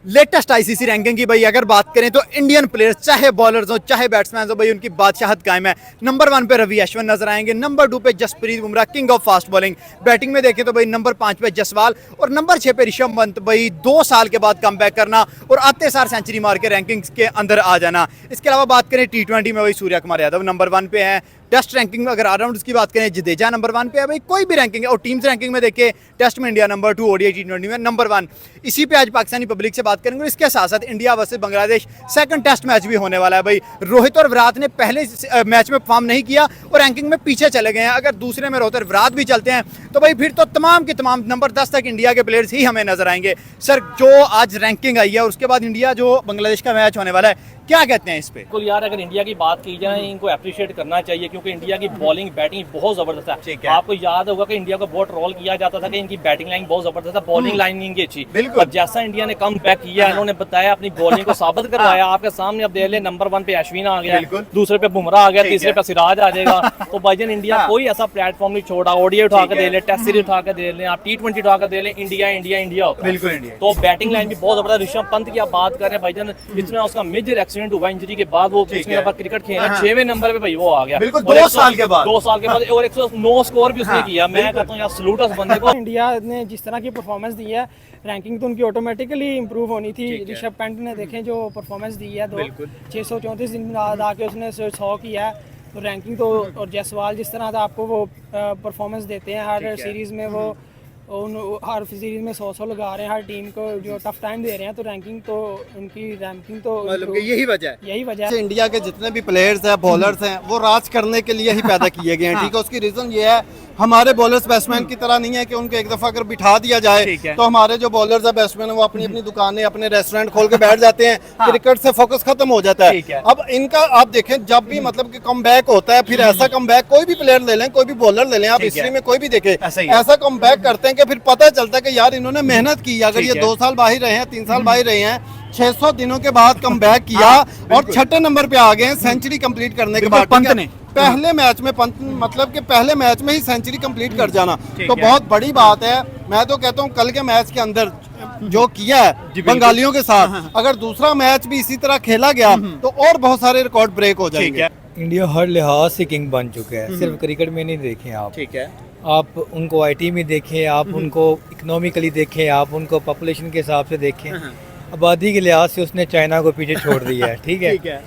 Latest ICC ranking की भाई अगर बात करें तो इंडियन प्लेयर्स चाहे बॉलर्स हो चाहे बैट्समैन हो भाई उनकी बादशाहत कायम है। नंबर 1 पे रवि अश्विन नजर आएंगे, नंबर 2 पे Jasprit Bumrah king of fast bowling. Batting में देखें तो भाई नंबर 5 पे जसवाल और नंबर 6 पे ऋषभ पंत। भाई 2 साल के बाद कम करना और आते सार सेंचुरी मार के रैंकिंग्स के अंदर आ जाना। इसके अलावा बात करें T20 में भाई सूर्य कुमार यादव नंबर 1 पे है। टेस्ट रैंकिंग में अगर ऑलराउंड की बात करें जडेजा नंबर 1 पे है। भाई कोई भी रैंकिंग है और टीम्स रैंकिंग में देखिए टेस्ट में इंडिया नंबर 2, ओडीआई T20 में नंबर 1। इसी पे आज पाकिस्तानी पब्लिक से बात करेंगे। इसके साथ साथ India versus Bangladesh second test match भी होने वाला है। भाई रोहित और विराट ने पहले मैच में परफॉर्म नहीं किया और रैंकिंग में पीछे चले गए हैं। अगर दूसरे में रोहित और विराट भी चलते हैं तो भाई फिर तो तमाम के तमाम नंबर 10 तक इंडिया के प्लेयर्स ही हमें नजर आएंगे। सर जो आज रैंकिंग आई है और उसके बाद इंडिया जो बांग्लादेश का मैच होने वाला है, क्या कहते हैं इस पे? बिल्कुल यार, अगर इंडिया की बात की जाए इनको अप्रिशिएट करना चाहिए क्योंकि इंडिया की बॉलिंग बैटिंग बहुत जबरदस्त है। आपको याद होगा कि इंडिया को बहुत ट्रोल किया जाता था कि इनकी बैटिंग लाइन बहुत जबरदस्त है, बॉलिंग लाइन इनकी अच्छी। और जैसा इंडिया ने कम बैक किया, इन्होंने बताया अपनी बॉलिंग को साबित करवाया आपके सामने। अब देख ले नंबर 1 पे अश्विन आ गया, दूसरे पे बुमराह आ गया, तीसरे पे सिराज आ जाएगा। तो भाईजान इंडिया कोई ऐसा प्लेटफॉर्म नहीं छोड़ा। ओडीआई उठा के दे ले, टेस्ट सीरीज उठा के दे ले, आप T20 उठा के दे ले, इंडिया इंडिया इंडिया बिल्कुल इंडिया। तो बैटिंग लाइन भी बहुत जबरदस्त। ऋषभ पंत की आप बात कर रहे हैं भाईजान, इतना उसका मेजर एक्सीडेंट हुआ इंजरी के बाद, वो क्रिकेट खेला 6वें नंबर पे भाई वो आ गया। बिल्कुल 2 साल के बाद और 109 स्कोर भी उसने किया। मैं कहता हूं यार सलूट उस बंदे को। इंडिया ने जिस तरह की परफॉर्मेंस दी है, रैंकिंग तो उनकी ऑटोमेटिकली इंप्रूव होनी थी। ऋषभ पंत ने देखें जो परफॉर्मेंस दी है, 634 दिन बाद आके उसने 100 किया है, तो रैंकिंग तो। और जायसवाल जिस तरह था आपको वो परफॉर्मेंस देते हैं हर सीरीज में, वो हर सीरीज में 100 लगा रहे हैं, हर टीम को जो टफ टाइम दे रहे हैं, तो रैंकिंग तो उनकी रैंकिंग तो यही वजह है। इंडिया के जितने भी प्लेयर्स हैं, बॉलर्स हैं, वो राज करने के लिए ही पैदा किए गए हैं। ठीक है, उसकी रीजन ये है हमारे बॉलर्स बैट्समैन की तरह नहीं है कि उनको एक दफा अगर बिठा दिया जाए तो हमारे जो बॉलर्स है बैट्समैन है वो अपनी अपनी दुकानें अपने रेस्टोरेंट खोल के बैठ जाते हैं। क्रिकेट से फोकस खत्म हो जाता है। अब इनका आप देखें जब भी मतलब कि कम बैक होता है, फिर ऐसा कम बैक कोई भी प्लेयर ले लें, कोई भी बॉलर ले लें, आप हिस्ट्री में कोई भी देखें ऐसा कम बैक करते हैं कि फिर पता चलता है कि यार इन्होंने मेहनत की। अगर ये 2 साल बाहर रहे हैं, 3 साल बाहर रहे हैं, 600 दिनों के बाद कम बैक किया और 6ठे नंबर पे आ गए सेंचुरी कंप्लीट करने के बाद। पंत ने पहले मैच में मतलब कि पहले मैच में ही सेंचुरी कंप्लीट कर जाना तो बहुत बड़ी बात है। मैं तो कहता हूँ कल के मैच के अंदर जो किया है बंगालियों के साथ, अगर दूसरा मैच भी इसी तरह खेला गया तो और बहुत सारे रिकॉर्ड ब्रेक हो जाएंगे। इंडिया हर लिहाज से किंग बन चुका है, सिर्फ क्रिकेट में नहीं देखें आप। ठीक है, आप उनको आईटी में देखें, आप उनको इकोनॉमिकली देखें, आप उनको पॉपुलेशन के हिसाब से देखें। आबादी के लिहाज से उसने चाइना को पीछे छोड़ दिया है। ठीक है,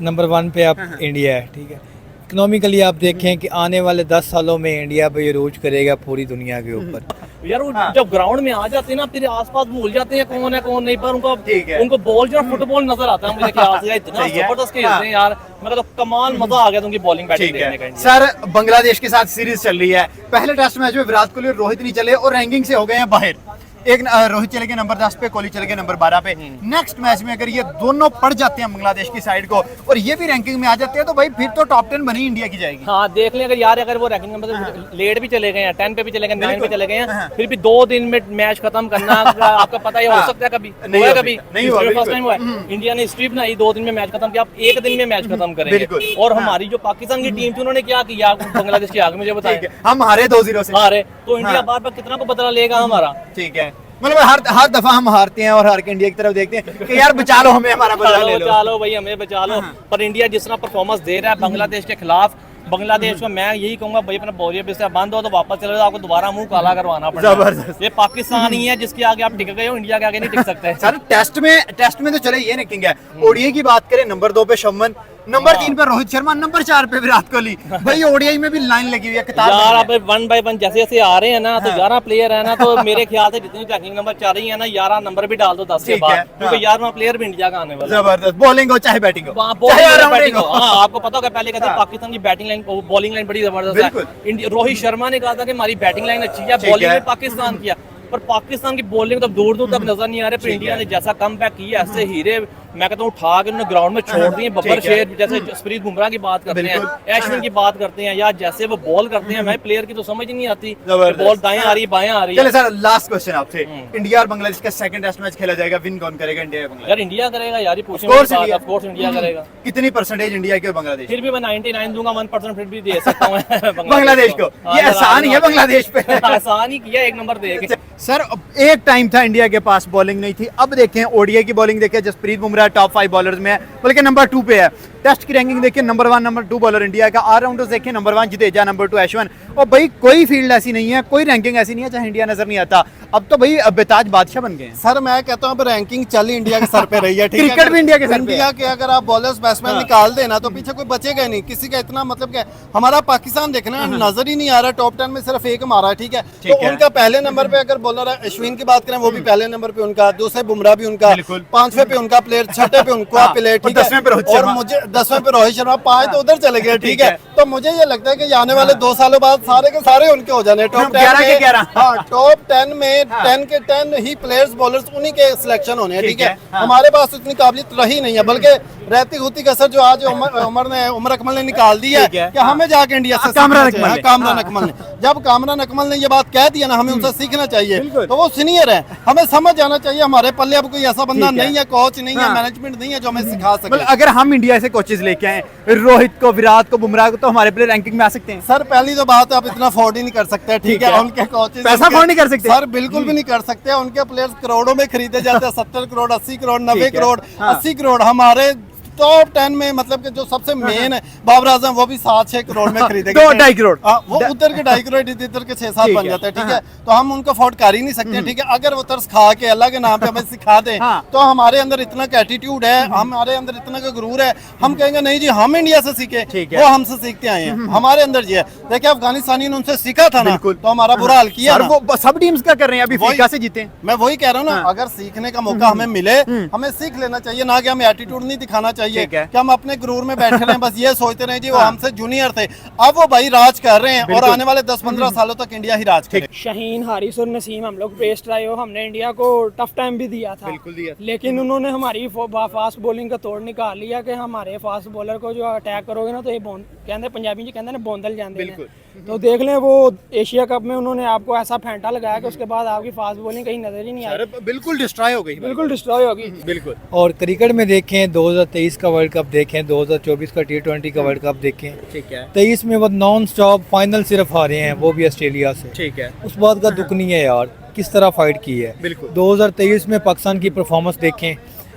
नंबर 1 पे आप इंडिया है। ठीक है, इकोनॉमिकली आप देखें कि आने वाले 10 सालों में इंडिया पे ये रूज करेगा पूरी दुनिया के ऊपर। यार वो जब ग्राउंड में आ जाते हैं ना, फिर आसपास भूल जाते हैं कौन है कौन नहीं, पर उनको बॉल जो फुटबॉल नजर आता है मुझे ख्याल से। इतना जबरदस्त खेलते हैं यार, मैं तो कमाल मजा आ गया उनकी बॉलिंग बैटिंग देखने का। सर बांग्लादेश के साथ सीरीज चल रही है। पहले टेस्ट मैच में विराट कोहली और रोहित नहीं चले और रैंकिंग से हो गए हैं बाहर। एक रोहित चले गए नंबर 10 पे, कोहली चले गए नंबर 12 पे। नेक्स्ट मैच में अगर ये दोनों पड़ जाते हैं बांग्लादेश की साइड को और ये भी रैंकिंग में आ जाते हैं तो भाई फिर तो टॉप 10 बनी इंडिया की जाएगी। हाँ देख लें, अगर वो रैंकिंग नंबर लेट भी चले गए हैं, 10 पे भी चले गए, 9 पे चले गए हैं, फिर भी 2 दिन में मैच खत्म करना आपका पता ही हो सकता है। कभी नहीं हुआ, फर्स्ट टाइम हुआ इंडिया ने हिस्ट्री बनाई, 2 दिन में मैच खत्म किया। आप 1 दिन में मैच खत्म करेंगे। और हमारी जो पाकिस्तान की टीम थी उन्होंने क्या किया बांग्लादेश के आगे, मुझे बताइए। हम हारे 2-0 से हारे, तो इंडिया बार बार कितना को बदला लेगा हमारा। ठीक है, मतलब हर दफा हम हारते हैं और हार के इंडिया की तरफ देखते हैं कि यार बचा लो हमें, हमारा बदला ले लो। बचा लो भाई, हमें बचा लो। पर इंडिया जिस तरह परफॉर्मेंस दे रहा है बांग्लादेश के खिलाफ, बांग्लादेश को मैं यही कहूंगा भाई अपना बोरियत से बंद हो तो वापस चले जाओ, आपको दोबारा मुंह काला करवाना पड़ेगा। ये पाकिस्तान ही है जिसके आगे आप टिक गए हो, इंडिया के आगे नहीं टिक सकते। सर टेस्ट में तो चले ये रैंकिंग है। ओडीआई की बात करें नंबर 2 पे शमन, नंबर 3 पे रोहित शर्मा, नंबर 4 पे विराट कोहली। भाई ओडीआई में भी लाइन लगी हुई है यार। अब 1 बाय 1 जैसे जैसे आ रहे हैं ना, तो 11 प्लेयर है ना, तो मेरे ख्याल से जितनी रैंकिंग नंबर 4 ही है ना, 11 नंबर भी डाल दो 10 के बाद, क्योंकि 11वां प्लेयर भी इंडिया का आने वाला है। जबरदस्त बॉलिंग हो चाहे बैटिंग हो, आपको पता होगा पहले कहते पाकिस्तान की बैटिंग लाइन बॉलिंग लाइन बड़ी जबरदस्त है। रोहित शर्मा ने कहा था कि हमारी बैटिंग लाइन अच्छी है, बॉलिंग में पाकिस्तान किया, पर पाकिस्तान की बॉलिंग तो दूर दूर तक नजर नहीं आ रही। इंडिया ने जैसा कम बैक किया, ऐसे हीरे मैं कहता हूँ उठा के उन्होंने ग्राउंड में छोड़ दिए। बब्बर शेर जैसे जसप्रीत बुमराह की बात करते हैं, अश्विन की बात करते हैं, या जैसे वो बॉल करते हैं, मैं प्लेयर की तो समझ ही नहीं आती, बॉल दाएं आ रही है बाएं आ रही है। चले सर, लास्ट क्वेश्चन आपसे, इंडिया और बांग्लादेश का सेकंड टेस्ट मैच खेला जाएगा, विन कौन करेगा, इंडिया या बांग्लादेश? यार इंडिया करेगा यार, ये पूछने Of course वाली बात है, India. of course इंडिया करेगा। कितनी परसेंटेज इंडिया की और बांग्लादेश? फिर भी मैं 99 दूंगा, 1% फिर भी दे सकता हूँ बांग्लादेश को। ये आसान ही है बांग्लादेश पे। आसान ही किया, एक नंबर दे के। सर अब एक टाइम था इंडिया के पास बॉलिंग नहीं थी, अब देखें ओडीआई की बॉलिंग देखें, जसप्रीत बुमराह टॉप 5 बॉलर्स में है, बल्कि नंबर 2 पे है। टेस्ट की रैंकिंग देखिए, नंबर 1 नंबर 2 बॉलर इंडिया का। ऑलराउंडर्स देखें, नंबर 1 जडेजा, नंबर 2 अश्विन। और भाई कोई फील्ड ऐसी नहीं है, कोई रैंकिंग ऐसी नहीं है जहाँ इंडिया नजर नहीं आता। अब तो भाई बेताज बादशाह बन गए हैं। सर मैं कहता हूँ अब रैंकिंग चल ही इंडिया के सर पे रही है, ठीक है। क्रिकेट भी इंडिया के सर पे है। इंडिया के अगर आप बॉलर्स बैट्समैन निकाल देना तो पीछे कोई बचेगा ही नहीं, किसी का इतना मतलब क्या। हमारा पाकिस्तान देखना नजर ही नहीं आ रहा, टॉप 10 में सिर्फ एक हमारा है, ठीक है। तो उनका पहले नंबर पे अगर बॉलर है अश्विन की बात करें, वो भी पहले नंबर पे उनका, दूसरे बुमराह भी उनका, 5वें पे उनका प्लेयर, 6ठे पे उनका प्लेयर, ठीक है। 10वें पे रोहित और शर्मा। मुझे 10वें पे रोहित शर्मा, 5 तो उधर चले गए, ठीक है। तो मुझे ये लगता है कि आने वाले 2 सालों बाद सारे के सारे उनके हो जाने टॉप 10 11 के 11। हाँ, टॉप 10 में 10 के 10 ही प्लेयर्स बॉलर्स उन्हीं के सिलेक्शन होने हैं, ठीक है। हमारे पास इतनी काबिलियत रही नहीं है, बल्कि रहती होती कसर जो आज उमर अकमल ने निकाल दी है कि हमें जाके इंडिया से कामरान सीखना चाहिए। कामरान अकमल ने, जब कामरान अकमल ने ये बात कह दी है ना, हमें उनसे सीखना चाहिए। तो वो सीनियर है, हमें समझ आना चाहिए हमारे पल्ले अब कोई ऐसा बंदा नहीं है, कोच नहीं है, मैनेजमेंट नहीं है जो हमें सिखा सके। मतलब अगर हम इंडिया से कोचेज लेके आए, रोहित को, विराट को, बुमराह को, तो हमारे प्लेयर रैंकिंग में आ सकते हैं। सर पहली तो बात है, आप इतना अफोर्ड ही नहीं कर सकते, ठीक है। उनके कोचेस पैसा अफोर्ड नहीं कर सकते सर, बिल्कुल भी नहीं कर सकते। उनके प्लेयर्स करोड़ों में खरीदे जाते हैं, 70 करोड़, 80 करोड़, 90 करोड़, 80 करोड़। हमारे टॉप 10 में मतलब कि जो सबसे मेन है बाबर आजम, वो भी 7-6 करोड़ में खरीदे गए, 2-2.5 करोड़। वो उधर के 2.5 करोड़, इधर के 6-7 बन जाते हैं, ठीक है। तो हम उनको अफोर्ड कर ही नहीं सकते, ठीक है। अगर वो तरस खा के अल्लाह के नाम पे हमें सिखा दें, तो हमारे अंदर इतना का एटीट्यूड है, हमारे अंदर इतना का गुरूर है, हम कहेंगे नहीं जी हम इंडिया से सीखे, वो हमसे सीखते आए हैं, हमारे अंदर जी है। देखिए अफगानिस्तानी ने उनसे सीखा था ना, तो हमारा बुरा हाल किया ना। वो सब टीम्स का कर रहे हैं, अभी अफ्रीका से जीते। मैं वही कह रहा हूँ ना, अगर सीखने का मौका हमें मिले, हमें सीख लेना चाहिए, ना कि हमें एटीट्यूड नहीं दिखाना चाहिए कि हम अपने गुरूर में बैठे रहे, बस ये सोचते रहे जी वो हमसे जूनियर थे। अब वो भाई राज कर रहे हैं और आने वाले 10-15 सालों तक इंडिया ही राज करेगा। शाहीन, हारिस और नसीम, हम लोग पेस ट्राई हो, हमने इंडिया को टफ टाइम भी दिया था, बिल्कुल दिया। लेकिन उन्होंने हमारी फास्ट बॉलिंग का तोड़ निकाल लिया कि हमारे फास्ट बॉलर को जो अटैक करोगे ना तो ये कहते पंजाबी जी कहते हैं ना बोंदल जाते हैं। तो देख लें वो एशिया कप में उन्होंने आपको ऐसा फेंटा लगाया कि उसके बाद आपकी फास्ट बॉलिंग कहीं नजर ही नहीं आई, बिल्कुल डिस्ट्रॉय हो गई, बिल्कुल डिस्ट्रॉय होगी। बिल्कुल। और क्रिकेट में देखें 2023 का वर्ल्ड कप देखें, 2024 का T20 का वर्ल्ड कप देखें, ठीक है, 23 में वो नॉन स्टॉप फाइनल सिर्फ हारे हैं, वो भी ऑस्ट्रेलिया से। ठीक है। उस बात का दुख नहीं है यार, किस तरह फाइट की है। बिल्कुल। 2023 में पाकिस्तान की परफॉर्मेंस देखें,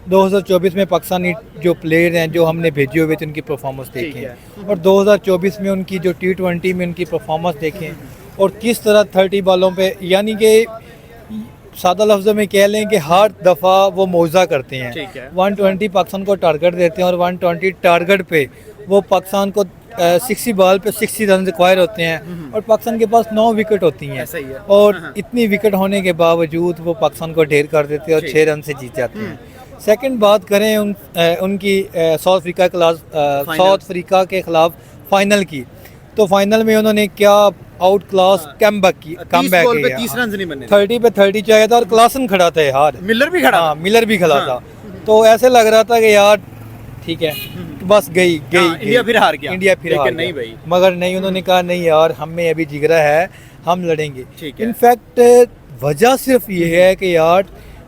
2024 में पाकिस्तानी जो प्लेयर हैं जो हमने भेजे हुए थे उनकी परफॉर्मेंस देखें, और 2024 में उनकी जो T20 में उनकी परफॉर्मेंस देखें, और किस तरह 30 बॉलों पे, यानी कि सादा लफ्ज़ों में कह लें कि हर दफ़ा वो मौजा करते हैं। 120 पाकिस्तान को टारगेट देते हैं और 120 टारगेट पे वो पाकिस्तान को 60 बॉल पे 60 रन रिक्वायर होते हैं, और पाकिस्तान के पास 9 विकेट होती हैं, और इतनी विकेट होने के बावजूद वो पाकिस्तान को ढेर कर देते हैं और 6 रन से जीत जाते हैं। सेकंड बात करें उनकी साउथ अफ्रीका के खिलाफ फाइनल की, तो फाइनल में उन्होंने क्या आउट क्लास कमबैक किया, 30 रन नहीं बने, 30 पे 30 चाहिए था, और क्लासन खड़ा था यार, मिलर भी खड़ा, हाँ मिलर भी खड़ा था। तो ऐसे लग रहा था कि यार ठीक है बस गई इंडिया फिर हार गया, इंडिया फिर हार नहीं गया। भाई, मगर नहीं, उन्होंने कहा नहीं यार हमें अभी जिगरा है, हम लड़ेंगे। इनफैक्ट वजह सिर्फ ये है कि यार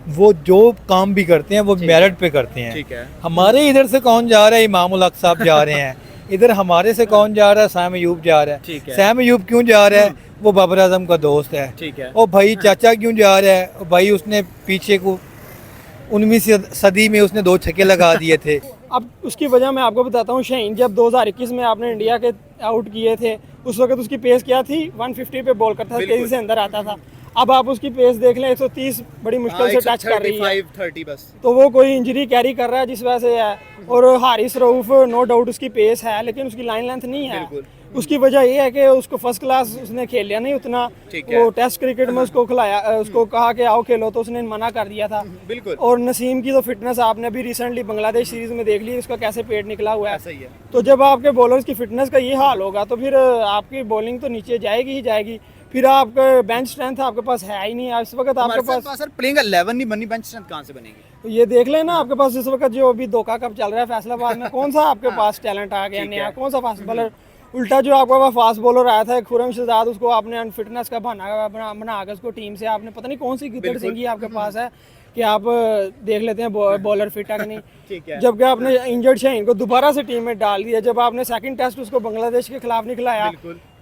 वो जो काम भी करते हैं वो मेरिट पे करते हैं। ठीक है। हमारे इधर से कौन जा रहा है, इमाम उल हक साहब जा रहे हैं, इधर हमारे से कौन जा रहा है, सैम अयूब जा रहा है। सैम अयूब क्यों जा रहा है, वो बाबर आजम का दोस्त है। ठीक है। और भाई चाचा क्यों जा रहा है, भाई उसने पीछे को 19वीं सदी में उसने 2 छक्के लगा दिए थे। अब उसकी वजह मैं आपको बताता हूँ। शाहीन जब 2021 में आपने इंडिया के आउट किए थे, उस वक्त उसकी पेस क्या थी, 150 पे बॉल करता था, तेजी से अंदर आता था। अब आप उसकी पेस देख लें, 130 बड़ी मुश्किल से टच कर रही है, 30 बस। तो वो कोई इंजरी कैरी कर रहा है जिस वजह से है। और हारिस रऊफ नो डाउट उसकी पेस है, लेकिन उसकी लाइन लेंथ नहीं है। उसकी वजह ये है कि उसको फर्स्ट क्लास उसने खेल लिया नहीं उतना, वो टेस्ट क्रिकेट में उसको खिलाया, उसको कहा कि आओ खेलो तो उसने मना कर दिया था। बिल्कुल। और नसीम की तो फिटनेस आपने भी रिसेंटली बांग्लादेश सीरीज में देख ली, उसका कैसे पेट निकला हुआ है। सही है। तो जब आपके बॉलर्स की फिटनेस का ये हाल होगा तो फिर आपकी बॉलिंग तो नीचे जाएगी ही जाएगी। फिर आपका बेंच स्ट्रेंथ आपके पास है ही नहीं, इस वक्त आपके पास सर प्लेइंग 11 नहीं बनी, बेंच स्ट्रेंथ कहां से बनेगी? तो ये देख लेना आपके पास इस वक्त जो अभी धोखा कप चल रहा है फैसलाबाद में, कौन सा आपके पास टैलेंट आ गया नया, कौन सा फास्ट बॉलर? उल्टा जो आपके पास फास्ट बॉलर आया था खुरम शहजाद, उसको आपने अनफिटनेस का बहाना बना के उसको टीम से आपने पता नहीं कौन सी गिद्दड़ सिंगी आपके पास है कि आप देख लेते हैं बॉलर फिट है कि नहीं। जबकि आपने इंजर्ड शाहीन को दोबारा से टीम में डाल दिया, जब आपने सेकंड टेस्ट उसको बांग्लादेश के खिलाफ नहीं खिलाया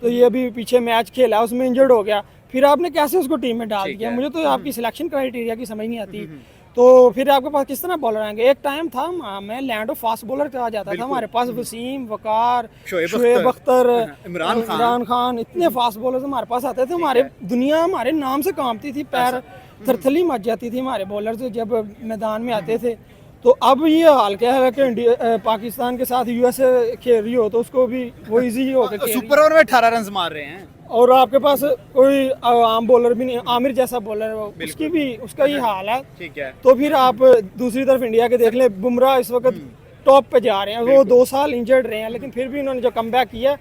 तो ये अभी पीछे मैच खेला उसमें इंजर्ड हो गया, फिर आपने कैसे उसको टीम में डाल दिया? मुझे तो आपकी सिलेक्शन क्राइटेरिया की समझ नहीं आती। तो फिर आपके पास किस तरह बॉलर आएंगे? एक टाइम था हमें लैंड ऑफ फास्ट बॉलर कहा जाता था, हमारे पास वसीम, वकार, शोएब अख्तर, इमरान खान, इतने फास्ट बॉलर्स हमारे पास आते थे, हमारे दुनिया हमारे नाम से कांपती थी, पैर थरथली मच जाती थी हमारे बॉलर से जब मैदान में आते थे। तो अब ये हाल क्या है कि पाकिस्तान के साथ यूएसए खेल रही हो तो उसको भी वो इजी हो के सुपर ओवर में 18 रन मार रहे हैं और आपके पास कोई आम बॉलर भी नहीं, आमिर जैसा बॉलर है उसकी भी उसका ही हाल है। ठीक है, तो फिर आप दूसरी तरफ इंडिया के देख ले, बुमराह इस वक्त टॉप पे जा रहे हैं, वो 2 साल इंजर्ड रहे हैं लेकिन फिर भी उन्होंने जो कमबैक किया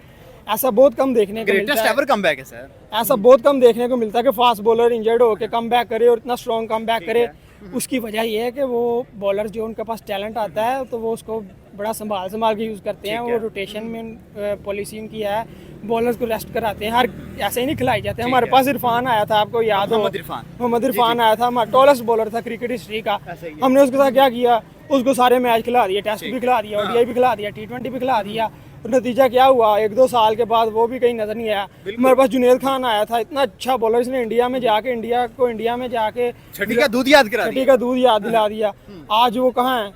ऐसा बहुत कम देखने को मिलता ग्रेटेस्ट है। एवर कमबैक है सर, ऐसा बहुत कम देखने को मिलता है कि फास्ट बॉलर इंजर्ड होकर कमबैक करे और इतना स्ट्रॉन्ग कमबैक करे। उसकी वजह ये है कि वो बॉलर जो उनके पास टैलेंट आता है तो वो उसको बड़ा संभाल के यूज़ करते हैं, वो रोटेशन में पॉलिसी उनकी है, बॉलर्स को रेस्ट कराते हैं, हर ऐसे ही नहीं खिलाई जाते। हमारे पास इरफान आया था, आपको याद हो, मोहम्मद इरफान आया था, हमारा टॉलेस्ट बॉलर था क्रिकेट हिस्ट्री का। हमने उसके साथ क्या किया, उसको सारे मैच खिला दिए, टेस्ट भी खिला दिया, ओडीआई भी खिला दिया, T20 भी खिला दिया। नतीजा क्या हुआ, 1-2 साल के बाद वो भी कहीं नजर नहीं आया। हमारे पास जुनेद खान आया था, इतना अच्छा बॉलर, इसने इंडिया में जाके छठी का दूध याद करा छठी का दूध याद दिला दिया। आज वो कहाँ है?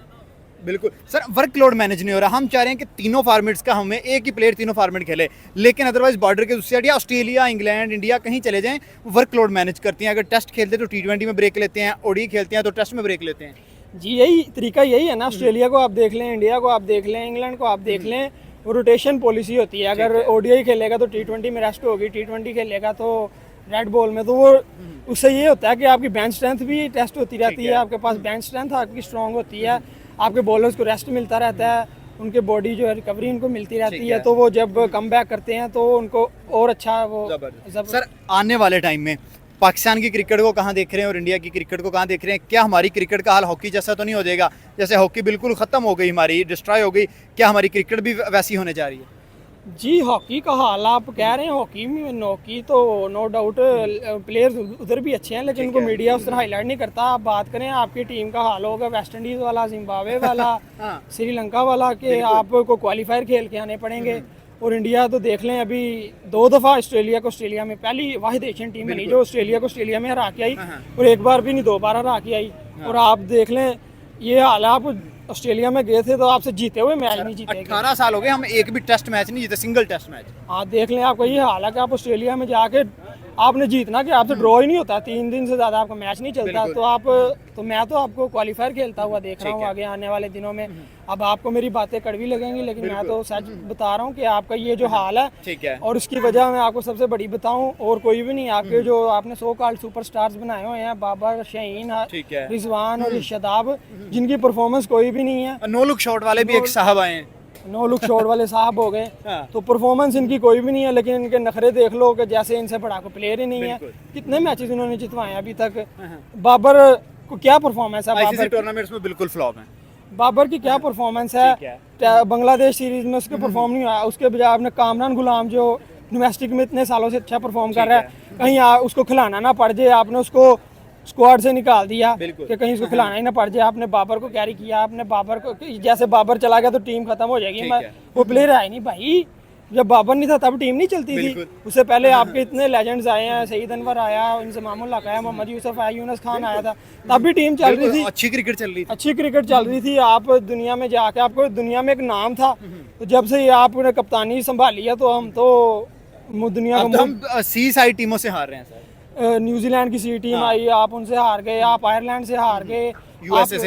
बिल्कुल सर, वर्कलोड मैनेज नहीं हो रहा। हम चाह रहे हैं कि तीनों फॉर्मेट्स का हमें एक ही प्लेयर तीनों फॉर्मेट खेले, लेकिन अदरवाइज बॉर्डर के दूसरी साइड या ऑस्ट्रेलिया, इंग्लैंड, इंडिया कहीं चले जाएं, वर्कलोड मैनेज करती हैं। अगर टेस्ट खेलते तो T20 में ब्रेक लेते हैं, ओडी खेलते हैं तो टेस्ट में ब्रेक लेते हैं। जी यही तरीका यही है ना, ऑस्ट्रेलिया को आप देख लें, इंडिया को आप देख लें, इंग्लैंड को आप देख लें, वो रोटेशन पॉलिसी होती है। अगर ओडीआई खेलेगा तो T20 में रेस्ट होगी, T20 खेलेगा तो रेड बॉल में, तो वो उससे ये होता है कि आपकी बेंच स्ट्रेंथ भी टेस्ट होती रहती है, आपके पास बेंच स्ट्रेंथ आपकी स्ट्रॉन्ग होती है, आपके बॉलर्स को रेस्ट मिलता रहता है, उनके बॉडी जो है रिकवरी उनको मिलती रहती है, तो वो जब कम बैक करते हैं तो उनको और अच्छा वो सर आने वाले टाइम में पाकिस्तान की क्रिकेट को कहाँ देख रहे हैं और इंडिया की क्रिकेट को कहाँ देख रहे हैं? क्या हमारी क्रिकेट का हाल हॉकी जैसा तो नहीं हो जाएगा? जैसे हॉकी बिल्कुल खत्म हो गई, हमारी डिस्ट्रॉय हो गई, क्या हमारी क्रिकेट भी वैसी होने जा रही है? जी हॉकी का हाल आप कह रहे हैं, हॉकी तो नो डाउट प्लेयर्स उधर भी अच्छे हैं लेकिन उनको मीडिया उस तरह हाईलाइट नहीं करता। आप बात करें आपकी टीम का हाल होगा वेस्ट इंडीज़ वाला, जिम्बाब्वे वाला, श्रीलंका वाला, कि आपको क्वालिफायर खेल के आने पड़ेंगे। और इंडिया तो देख लें, अभी 2 दफ़ा ऑस्ट्रेलिया में, पहली वाहिद एशियन टीम नहीं जो ऑस्ट्रेलिया में हरा के आई, और एक बार भी नहीं 2 बार हरा के आई। और आप देख लें ये हाल, आप ऑस्ट्रेलिया में गए थे तो आपसे जीते हुए मैच नहीं जीते। 18 साल हो गए, हम एक भी टेस्ट मैच नहीं जीते, सिंगल टेस्ट मैच। हाँ देख लें, आपका ये हाल है कि आप ऑस्ट्रेलिया में जाके आपने जीतना कि आपसे ड्रॉ ही नहीं होता, 3 दिन से ज़्यादा आपका मैच नहीं चलता। तो मैं तो आपको क्वालिफायर खेलता हुआ देख रहा हूँ आगे आने वाले दिनों में। अब आपको मेरी बातें कड़वी लगेंगी लेकिन मैं तो सच बता रहा हूँ कि आपका ये जो हाल है, ठीक है, और उसकी वजह मैं आपको सबसे बड़ी बताऊँ और कोई भी नहीं, आपके जो आपने सो कॉल्ड सुपरस्टार्स बनाए हुए हैं, बाबर, शाहीन, रिजवान और शदाब, जिनकी परफॉर्मेंस कोई भी नहीं है। नो लुक शॉट वाले भी एक साहब आए हैं, नो लुक शॉट वाले साहब हो गए, तो परफॉर्मेंस इनकी कोई भी नहीं है, लेकिन इनके नखरे देख लो कि जैसे इनसे बड़ा कोई प्लेयर ही नहीं है। कितने मैचेस इन्होंने जितवाए अभी तक। बाबर को क्या परफॉर्मेंस है? बाबर टूर्नामेंट्स में बिल्कुल फ्लॉप है। बाबर की क्या परफॉर्मेंस है? बांग्लादेश सीरीज में उसके परफॉर्म नहीं हुआ, उसके बजाय आपने कामरान गुलाम जो डोमेस्टिक में इतने सालों से अच्छा परफॉर्म कर रहा है, कहीं उसको खिलाना ना पड़ जाए, आपने उसको स्क्वाड से निकाल दिया कि कहीं उसको खिलाना ही ना पड़ जाए। आपने बाबर को कैरी किया, आपने बाबर को, जैसे बाबर चला गया तो टीम खत्म हो जाएगी, वो प्लेयर आए नहीं भाई। जब बाबर नहीं था तब टीम नहीं चलती थी, उससे पहले आपके इतने लेजेंड्स आए हैं, सईद अनवर आया, इंजमामुल हक आया, मोहम्मद यूसुफ आया, यूनुस खान आया था, तब भी टीम चल रही थी, अच्छी क्रिकेट चल रही थी। आप दुनिया में जाके आपको दुनिया में एक नाम था, तो जब से आपने कप्तानी संभाली है तो हम तो दुनिया को, हम सी साइड टीमों से हार रहे हैं सर। न्यूजीलैंड की सी टीम आई, आप उनसे हार गए, आप आयरलैंड से हार गए, यूएसए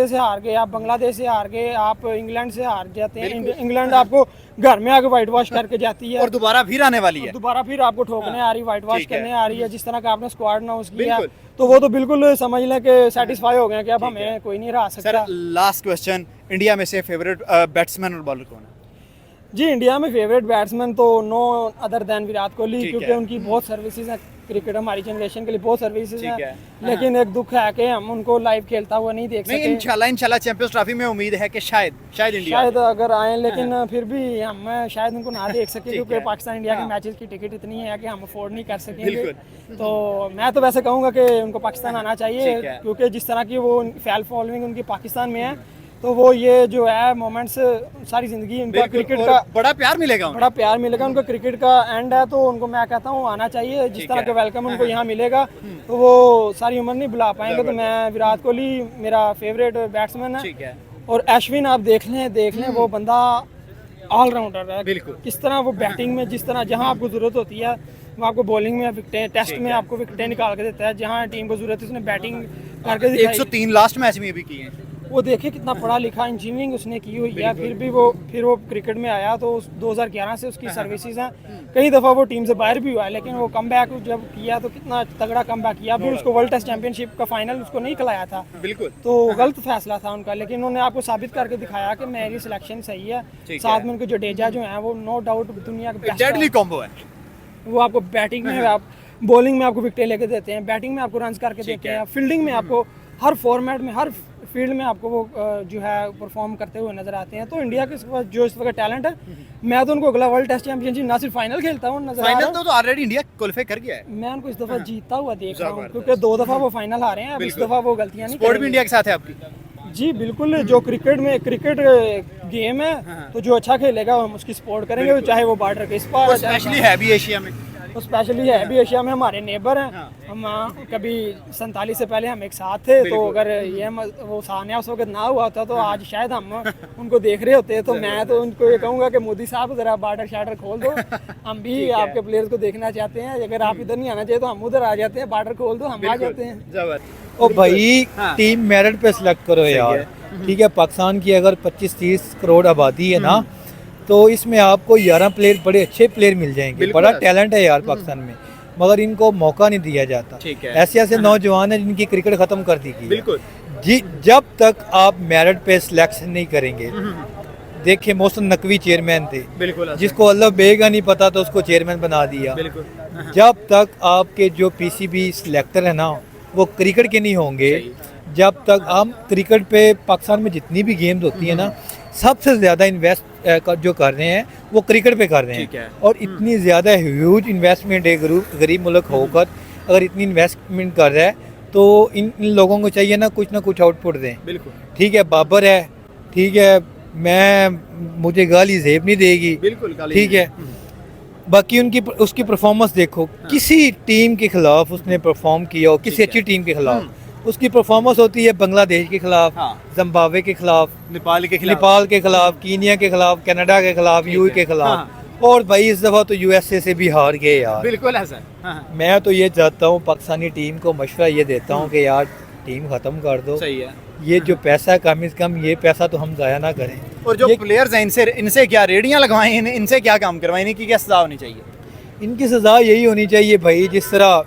से हार गए, आप बांग्लादेश से हार गए, आप इंग्लैंड से हार जाते हैं। इंग्लैंड आपको घर में आके व्हाइट वॉश करके जाती है और दोबारा फिर आने वाली है, दोबारा फिर आपको ठोकने आ रही, व्हाइट वॉश करने आ रही है। जिस तरह का आपने स्क्वाड अनाउंस किया तो वो तो बिल्कुल समझ लें कि सेटिस्फाई हो गए कि अब हमें कोई नहीं हरा सकता। लास्ट क्वेश्चन, इंडिया में से फेवरेट बैट्समैन और बॉलर कौन है? जी इंडिया में फेवरेट बैट्समैन तो no other than Virat Kohli, ठीक क्योंकि है। उनकी बहुत सर्विसेज हैं। क्रिकेट हमारी जनरेशन के लिए बहुत सर्विसेज ठीक हैं, है। लेकिन एक दुख है कि हम उनको लाइव खेलता हुआ नहीं देख नहीं सके। इंशाल्लाह चैंपियंस ट्रॉफी में उम्मीद है कि शायद इंडिया शायद अगर आए, लेकिन फिर भी हम शायद उनको ना देख सके, क्योंकि है। पाकिस्तान इंडिया हाँ। के मैचेस की टिकट इतनी है कि हम अफोर्ड नहीं कर सकेंगे। बिल्कुल। तो मैं तो वैसे कहूँगा कि उनको पाकिस्तान आना चाहिए, ठीक है। क्योंकि जिस तरह की वो फैल फॉलोइंग उनकी पाकिस्तान में है, तो वो ये जो है मोमेंट्स सारी ज़िंदगी उनका क्रिकेट और का बड़ा प्यार मिलेगा उन्हें। बड़ा प्यार मिलेगा। उनका क्रिकेट का एंड है, तो उनको मैं कहता हूँ आना चाहिए। जिस तरह का वेलकम उनको यहाँ मिलेगा, तो वो सारी उम्र नहीं बुला पाएंगे। तो मैं विराट कोहली मेरा फेवरेट बैट्समैन है। ठीक है। और अश्विन आप देख लें वो बंदा ऑलराउंडर है। बिल्कुल। किस तरह वो बैटिंग में, जिस तरह जहाँ आपको ज़रूरत होती है वो आपको बॉलिंग में विकटें, टेस्ट में आपको विकटें निकाल के देता है। जहाँ टीम को ज़रूरत है उसने बैटिंग करके दिखाई। 103 लास्ट मैच में भी किए हैं। वो देखिए कितना पढ़ा लिखा, इंजीनियरिंग उसने की हुई है, फिर भी वो क्रिकेट में आया। तो 2011 से उसकी सर्विसेज हैं। कई दफ़ा वो टीम से बाहर भी हुआ है, लेकिन वो कम बैक जब किया तो कितना तगड़ा कम बैक किया। फिर उसको वर्ल्ड टेस्ट चैंपियनशिप का फाइनल उसको नहीं खिलाया था, बिल्कुल। तो गलत फैसला था उनका, लेकिन उन्होंने आपको साबित करके दिखाया कि मेरी सिलेक्शन सही है। साथ में उनके जडेजा जो हैं वो नो डाउट दुनिया के बेस्ट डेडली कॉम्बो है। वो आपको बैटिंग में, आप बॉलिंग में आपको विकेट लेके देते हैं, बैटिंग में आपको रन करके देते हैं, फील्डिंग में आपको हर फॉर्मेट में, हर फील्ड में आपको वो जो है परफॉर्म करते हुए नजर आते हैं। तो इंडिया के पास जो इस वक्त टैलेंट है, मैं तो उनको अगला वर्ल्ड टेस्ट चैंपियनशिप ना सिर्फ फाइनल खेलता हूँ नजर आ रहा फाइनल है, तो ऑलरेडी इंडिया क्वालीफाई कर गया है। मैं उनको इस दफा जीतता हुआ देख रहा हूँ, क्योंकि 2 दफा वो फाइनल हारे हैं। अब इस दफा वो गलतियां नहीं स्पोर्ट भी करेंगे। इंडिया के साथ है आपकी। जी बिल्कुल, जो क्रिकेट गेम है, तो जो अच्छा खेलेगा हम उसकी सपोर्ट करेंगे, चाहे वो बॉर्डर के इस पार, स्पेशली है भी एशिया में। तो स्पेशली है भी एशिया में हमारे नेबर हैं। हम कभी 47 से पहले हम एक साथ थे, तो अगर ये वो सानिया उस वक्त ना हुआ होता तो आज शायद हम उनको देख रहे होते। तो मैं तो उनको ये कहूँगा कि मोदी साहब ज़रा बॉर्डर शार्डर खोल दो, हम भी आपके प्लेयर्स को देखना चाहते हैं। अगर आप इधर नहीं आना चाहिए तो हम उधर आ जाते हैं, बॉर्डर खोल दो, हम आ जाते हैं। ओ भाई टीम मेरिट पे सिलेक्ट करो यार, ठीक है। पाकिस्तान की अगर 25-30 करोड़ आबादी है ना, तो इसमें आपको 11 प्लेयर बड़े अच्छे प्लेयर मिल जाएंगे। बड़ा टैलेंट है यार पाकिस्तान में, मगर इनको मौका नहीं दिया जाता। ऐसे ऐसे नौजवान हैं जिनकी क्रिकेट खत्म कर दी गई। बिल्कुल। जी जब तक आप मेरिट पे सिलेक्शन नहीं करेंगे, देखिए मोहसिन नकवी चेयरमैन थे, बिल्कुल। जिसको अल्लाह बेगा नहीं पता तो उसको चेयरमैन बना दिया। बिल्कुल। जब तक आपके जो पीसीबी सिलेक्टर है ना वो क्रिकेट के नहीं होंगे, जब तक हम क्रिकेट पे पाकिस्तान में जितनी भी गेम्स होती है ना, सबसे ज़्यादा इन्वेस्ट जो कर रहे हैं वो क्रिकेट पे कर रहे हैं। और इतनी ज़्यादा ह्यूज इन्वेस्टमेंट है, गरीब मुल्क होकर अगर इतनी इन्वेस्टमेंट कर रहा है तो इन लोगों को चाहिए ना कुछ आउटपुट दें। बिल्कुल। ठीक है, बाबर है, ठीक है, मुझे गाली जेब नहीं देगी, बिल्कुल। ठीक है। बाकी उसकी परफॉर्मेंस देखो, किसी टीम के खिलाफ उसने परफॉर्म किया हो, किसी अच्छी टीम के खिलाफ उसकी परफॉर्मेंस होती है बांग्लादेश के खिलाफ, जिम्बाब्वे के खिलाफ, नेपाल के खिलाफ, कीनिया के खिलाफ, कनाडा के खिलाफ, यूए के खिलाफ। और भाई इस दफा तो यूएसए से भी हार गए यार। बिल्कुल ऐसा। मैं तो ये चाहता हूँ, पाकिस्तानी टीम को मशवरा ये देता हूँ कि यार टीम खत्म कर दो। सही है। ये जो पैसा कम से कम ये पैसा तो हम जाया ना करें। और जो प्लेयर्स हैं इनसे क्या रेडियां लगवाएं, इनसे क्या काम करवाएं, इनकी क्या सजा होनी चाहिए? इनकी सजा यही होनी चाहिए भाई, जिस तरह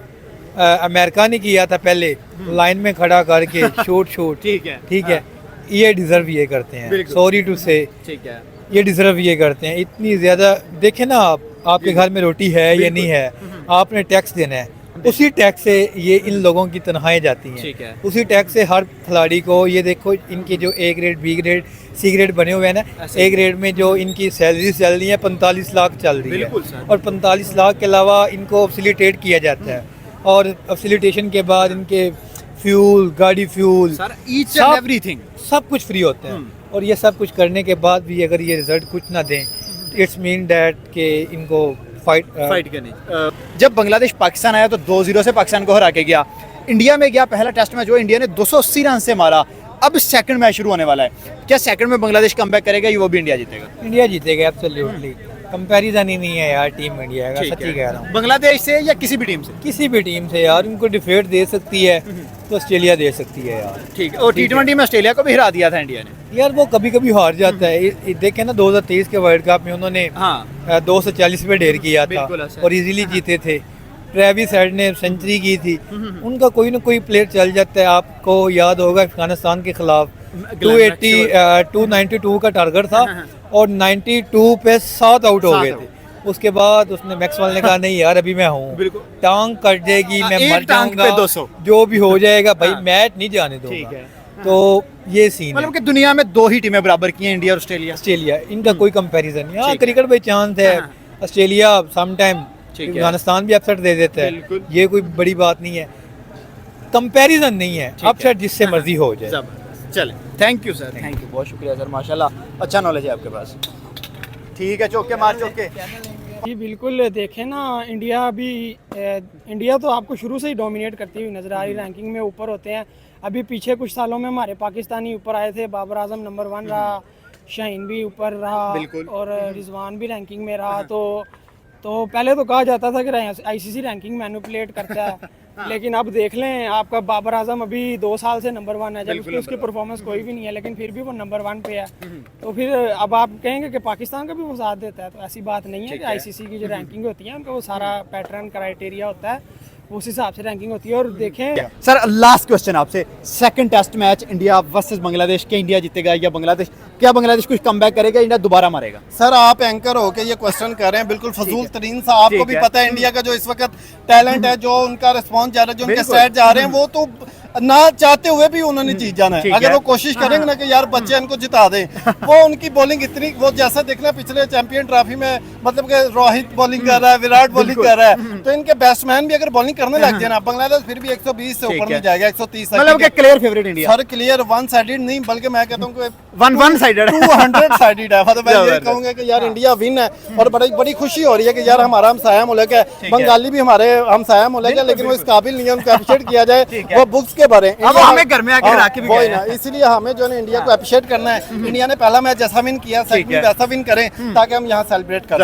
अमेरिका ने किया था पहले, लाइन में खड़ा करके शूट। ठीक है, ये डिजर्व ये करते हैं, सॉरी टू से। ठीक है, ये डिजर्व ये करते हैं। इतनी ज्यादा देखे ना आपके घर में रोटी है या नहीं है, आपने टैक्स देना है, उसी टैक्स से ये इन लोगों की तनख्वाहें जाती हैं। उसी टैक्स से हर खिलाड़ी को, ये देखो इनके जो A grade, B grade, C grade बने हुए हैं ना, ए ग्रेड में जो इनकी सैलरी चल रही है 45 लाख चल रही है, और 45 लाख के अलावा इनको फैसिलिटेट किया जाता है। और फैसिलिटेशन के बाद इनके फ्यूल, गाड़ी फ्यूल, एवरीथिंग सब कुछ फ्री होता है। और ये सब कुछ करने के बाद भी अगर ये रिजल्ट कुछ ना दें, इट्स मीन डैट कि इनको फाइट करनी। जब बांग्लादेश पाकिस्तान आया तो 2-0 से पाकिस्तान को हरा के गया। इंडिया में गया पहला टेस्ट मैच, जो इंडिया ने 280 रन से मारा। अब सेकंड मैच शुरू होने वाला है, क्या सेकंड में बांग्लादेश कमबैक करेगा या वो भी इंडिया जीतेगा? इंडिया जीतेगा एब्सोल्युटली, कंपैरिजन ही नहीं है यार टीम इंडिया का, सच्ची कह रहा हूँ। बांग्लादेश से या किसी भी टीम से? किसी भी टीम से यार, उनको डिफेट दे सकती है तो ऑस्ट्रेलिया दे सकती है यार। ठीक है। और T20 में ऑस्ट्रेलिया को भी हरा दिया था इंडिया ने। यार वो कभी कभी हार जाता है। देखे ना 2023 के वर्ल्ड कप में उन्होंने 240 पे ढेर किया था और इजीली जीते थे। ट्रेविस हेड ने सेंचुरी की थी। उनका कोई ना कोई प्लेयर चल जाता है। आपको याद होगा अफगानिस्तान के खिलाफ 292 का टारगेट था और 92 पे 7 आउट हो 7 गए आउट। थे। उसके बाद उसने मैक्सवेल ने कहा नहीं यार अभी मैं हूँ, बिल्कुल। टांग कट जाएगी, मैं एक मर टांग पे जाऊंगा, 200। जो भी हो जाएगा भाई हाँ। मैच नहीं जाने ठीक दूंगा। है। तो ये सीन है। मतलब कि दुनिया में 2 ही टीमें बराबर की हैं, इंडिया और ऑस्ट्रेलिया। ऑस्ट्रेलिया इनका कोई कंपैरिजन नहीं। हाँ ठीक है। क्रिकेट में चांस है, हाँ। ऑस्ट्रेलिया सम टाइम ठीक है। अफगानिस्तान भी अपसेट दे देता है, बिल्कुल। ये कोई बड़ी बात नहीं है, कंपैरिजन नहीं है, ठीक है। अपसेट जिससे मर्जी हो जाए। जबरदस्त, चले thank you sir, thank you, बहुत शुक्रिया सर, माशाल्लाह अच्छा नॉलेज है आपके पास। ठीक है, चौके मार चौके। जी बिल्कुल, देखें ना इंडिया अभी इंडिया तो आपको शुरू से ही डोमिनेट करती हुई नज़र आ रही, रैंकिंग में ऊपर होते हैं। अभी पीछे कुछ सालों में हमारे पाकिस्तानी ऊपर आए थे, बाबर आजम नंबर 1 रहा, शाहीन भी ऊपर रहा बिल्कुल। और रिजवान भी रैंकिंग में रहा। तो पहले तो कहा जाता था कि आईसीसी रैंकिंग मैनिपुलेट करता है, लेकिन अब देख लें आपका बाबर आजम अभी 2 साल से नंबर 1 है, जब उसकी परफॉर्मेंस कोई भी नहीं है, लेकिन फिर भी वो नंबर 1 पे है। तो फिर अब आप कहेंगे कि पाकिस्तान का भी वो साथ देता है, तो ऐसी बात नहीं है कि आईसीसी की जो रैंकिंग होती है उनका वो सारा पैटर्न क्राइटेरिया होता है, उस हिसाब से रैंकिंग होती है। और देखें सर लास्ट क्वेश्चन आपसे, second test match India versus Bangladesh, क्या इंडिया जीतेगा या बांग्लादेश, क्या बांग्लादेश कुछ कमबैक करेगा, इंडिया दोबारा मारेगा? सर आप एंकर होके ये क्वेश्चन कर रहे हैं, बिल्कुल फजूल तरीन सा। आपको ठीक भी है। पता है इंडिया का जो इस वक्त टैलेंट है, जो उनका रिस्पॉन्स जा रहा है, जो उनके बिल्कुल। सेट जा रहे हैं, वो तो ना चाहते हुए भी उन्होंने जीत जाना ठीक है। अगर है। वो कोशिश करेंगे ना कि यार बच्चे इनको जिता दें, वो उनकी बॉलिंग इतनी, वो जैसा देखना पिछले चैंपियन ट्रॉफी में, मतलब कि रोहित बॉलिंग कर रहा है, विराट बॉलिंग कर रहा है, तो इनके बैट्समैन भी अगर बॉलिंग करने लग जाए ना, बांग्लादेश फिर भी 120 से ठीक ऊपर है। नहीं जाएगा, 130 मतलब कि clear favourite India, sir clear one sided नहीं, बल्कि मैं कहता हूँ कि वन साइडेड 200 साइडेड है। मतलब मैं ये जबरदस्त। कहूंगा कि यार इंडिया विन है, और बड़ी बड़ी खुशी हो रही है कि यार हमारा हमसाया मुल्क है, बंगाली भी हमारे हमसाया मुल्क है, लेकिन वो इस काबिल नहीं है, उनको अप्रिशिएट किया जाए, वो बुक्स के भरे। अब हमें घर में आके हरा के भी वही गए ना, हैं। इसलिए हमें जो है इंडिया को अप्रिशिएट करना है। इंडिया ने पहला मैच जैसा विन किया, सेकंड भी वैसा विन करें, ताकि हम यहाँ सेलिब्रेट कर सकें।